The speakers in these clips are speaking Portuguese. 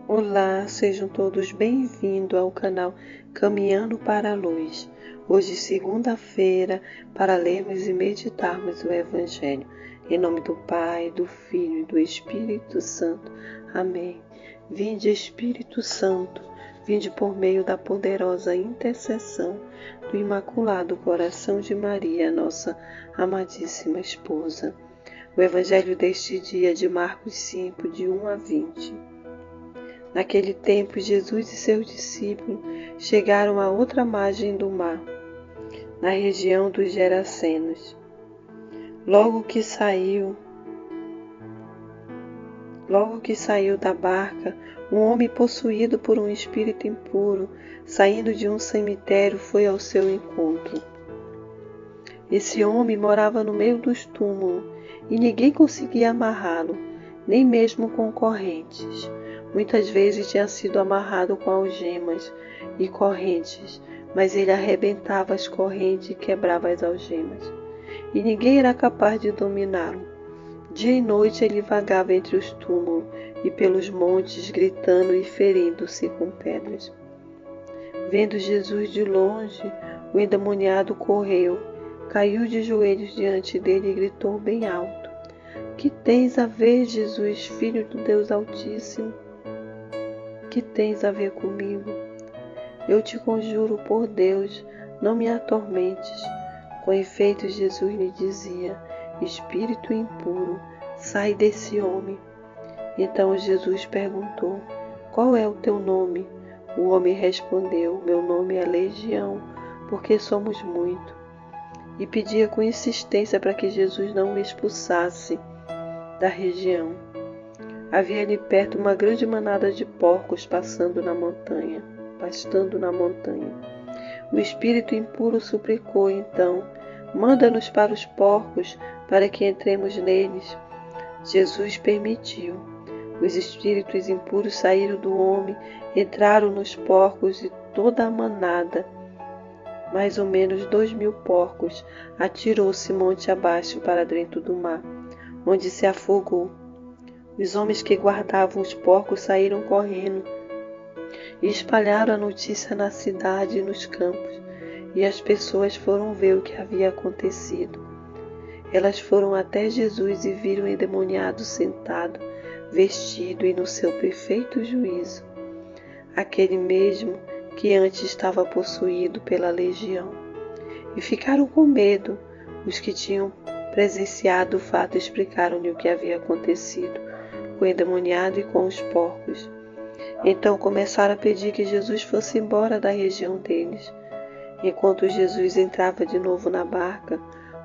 Olá, sejam todos bem-vindos ao canal Caminhando para a Luz. Hoje, segunda-feira, para lermos e meditarmos o Evangelho. Em nome do Pai, do Filho e do Espírito Santo. Amém. Vinde, Espírito Santo, vinde por meio da poderosa intercessão do Imaculado Coração de Maria, nossa amadíssima esposa. O Evangelho deste dia de Marcos 5, de 1 a 20. Naquele tempo, Jesus e seus discípulos chegaram à outra margem do mar, na região dos Gerasenos. Logo que saiu da barca, um homem possuído por um espírito impuro, saindo de um cemitério, foi ao seu encontro. Esse homem morava no meio dos túmulos e ninguém conseguia amarrá-lo, nem mesmo com correntes. Muitas vezes tinha sido amarrado com algemas e correntes, mas ele arrebentava as correntes e quebrava as algemas, e ninguém era capaz de dominá-lo. Dia e noite ele vagava entre os túmulos e pelos montes, gritando e ferindo-se com pedras. Vendo Jesus de longe, o endemoniado correu, caiu de joelhos diante dele e gritou bem alto: "Que tens a ver, Jesus, Filho do Deus Altíssimo? Que tens a ver comigo? Eu te conjuro por Deus, não me atormentes." Com efeito, Jesus lhe dizia: "Espírito impuro, sai desse homem." Então Jesus perguntou: "Qual é o teu nome?" O homem respondeu: "Meu nome é Legião, porque somos muito." E pedia com insistência para que Jesus não o expulsasse da região. Havia ali perto uma grande manada de porcos pastando na montanha. O espírito impuro suplicou então: "Manda-nos para os porcos, para que entremos neles." Jesus permitiu. Os espíritos impuros saíram do homem, entraram nos porcos e toda a manada, mais ou menos 2.000 porcos, atirou-se monte abaixo para dentro do mar, onde se afogou. Os homens que guardavam os porcos saíram correndo e espalharam a notícia na cidade e nos campos, e as pessoas foram ver o que havia acontecido. Elas foram até Jesus e viram o endemoniado sentado, vestido e no seu perfeito juízo, aquele mesmo que antes estava possuído pela legião. E ficaram com medo. Os que tinham presenciado o fato explicaram-lhe o que havia acontecido com o endemoniado e com os porcos. Então começaram a pedir que Jesus fosse embora da região deles. Enquanto Jesus entrava de novo na barca,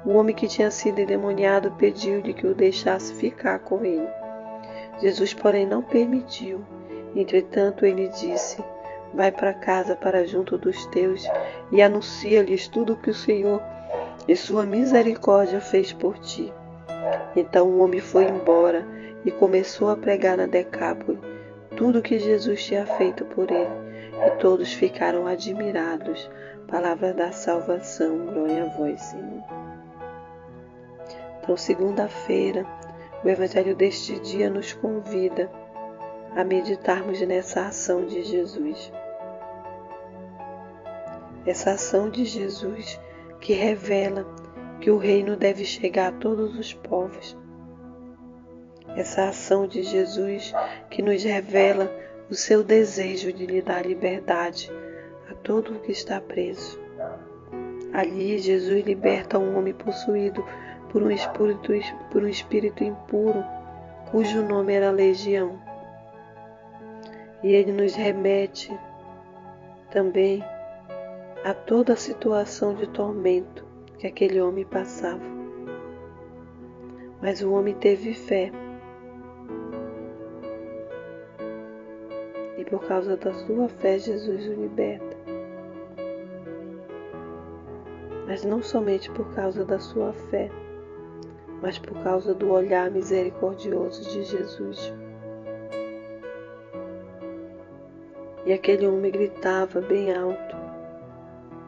o homem que tinha sido endemoniado pediu-lhe que o deixasse ficar com ele. Jesus, porém, não permitiu. Entretanto, ele disse: "Vai para casa, para junto dos teus, e anuncia-lhes tudo o que o Senhor, em sua misericórdia, fez por ti." Então o homem foi embora e começou a pregar na Decápole tudo o que Jesus tinha feito por ele, e todos ficaram admirados. Palavra da salvação, glória a vós, Senhor. Então, segunda-feira, o Evangelho deste dia nos convida a meditarmos nessa ação de Jesus. Essa ação de Jesus que revela que o reino deve chegar a todos os povos. Essa ação de Jesus que nos revela o seu desejo de lhe dar liberdade a todo o que está preso. Ali, Jesus liberta um homem possuído por um espírito impuro, cujo nome era Legião. E ele nos remete também a toda a situação de tormento que aquele homem passava. Mas o homem teve fé. E por causa da sua fé, Jesus o liberta. Mas não somente por causa da sua fé, mas por causa do olhar misericordioso de Jesus. E aquele homem gritava bem alto: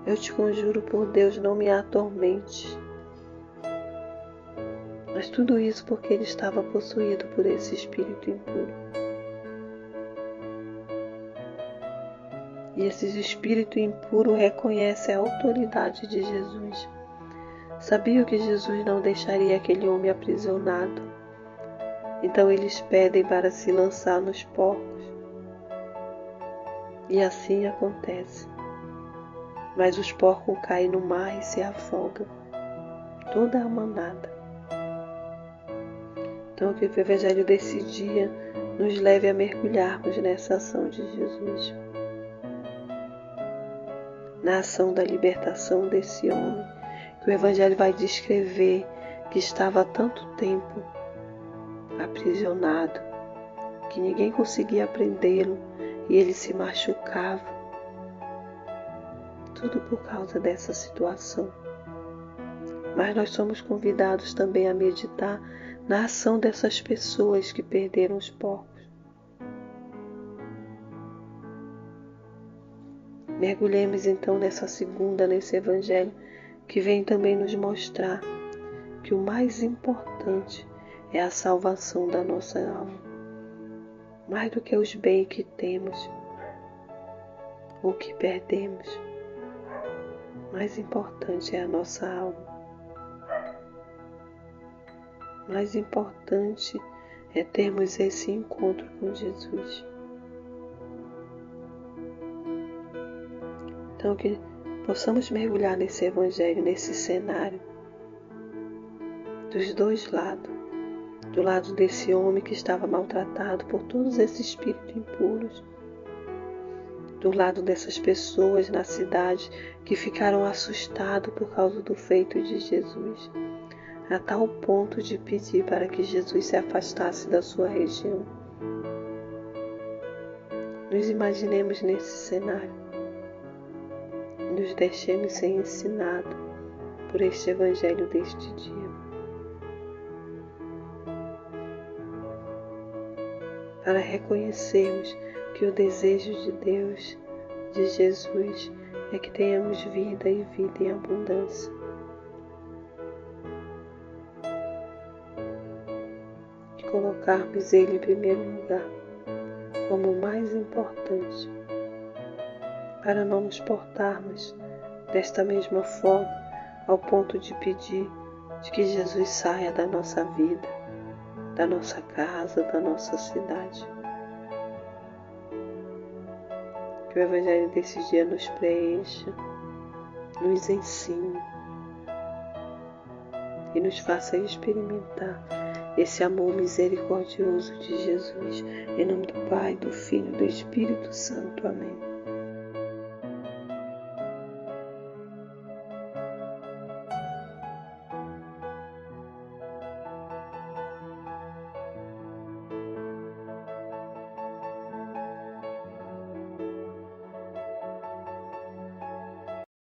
"Eu te conjuro por Deus, não me atormente." Mas tudo isso porque ele estava possuído por esse espírito impuro. E esses espíritos impuros reconhecem a autoridade de Jesus. Sabiam que Jesus não deixaria aquele homem aprisionado. Então eles pedem para se lançar nos porcos. E assim acontece. Mas os porcos caem no mar e se afogam. Toda a manada. Então que o Evangelho desse dia nos leve a mergulharmos nessa ação de Jesus. Na ação da libertação desse homem, que o Evangelho vai descrever que estava há tanto tempo aprisionado, que ninguém conseguia prendê-lo e ele se machucava. Tudo por causa dessa situação. Mas nós somos convidados também a meditar na ação dessas pessoas que perderam os porcos. Mergulhemos então nessa segunda, nesse Evangelho, que vem também nos mostrar que o mais importante é a salvação da nossa alma. Mais do que os bens que temos ou que perdemos, mais importante é a nossa alma. Mais importante é termos esse encontro com Jesus. Então que possamos mergulhar nesse Evangelho, nesse cenário, dos dois lados. Do lado desse homem que estava maltratado por todos esses espíritos impuros. Do lado dessas pessoas na cidade que ficaram assustados por causa do feito de Jesus, a tal ponto de pedir para que Jesus se afastasse da sua região. Nos imaginemos nesse cenário e nos deixemos ser ensinados por este Evangelho deste dia. Para reconhecermos que o desejo de Deus, de Jesus, é que tenhamos vida e vida em abundância. E colocarmos Ele em primeiro lugar, como o mais importante, para não nos portarmos desta mesma forma, ao ponto de pedir de que Jesus saia da nossa vida, da nossa casa, da nossa cidade. Que o Evangelho desse dia nos preencha, nos ensine e nos faça experimentar esse amor misericordioso de Jesus. Em nome do Pai, do Filho e do Espírito Santo. Amém.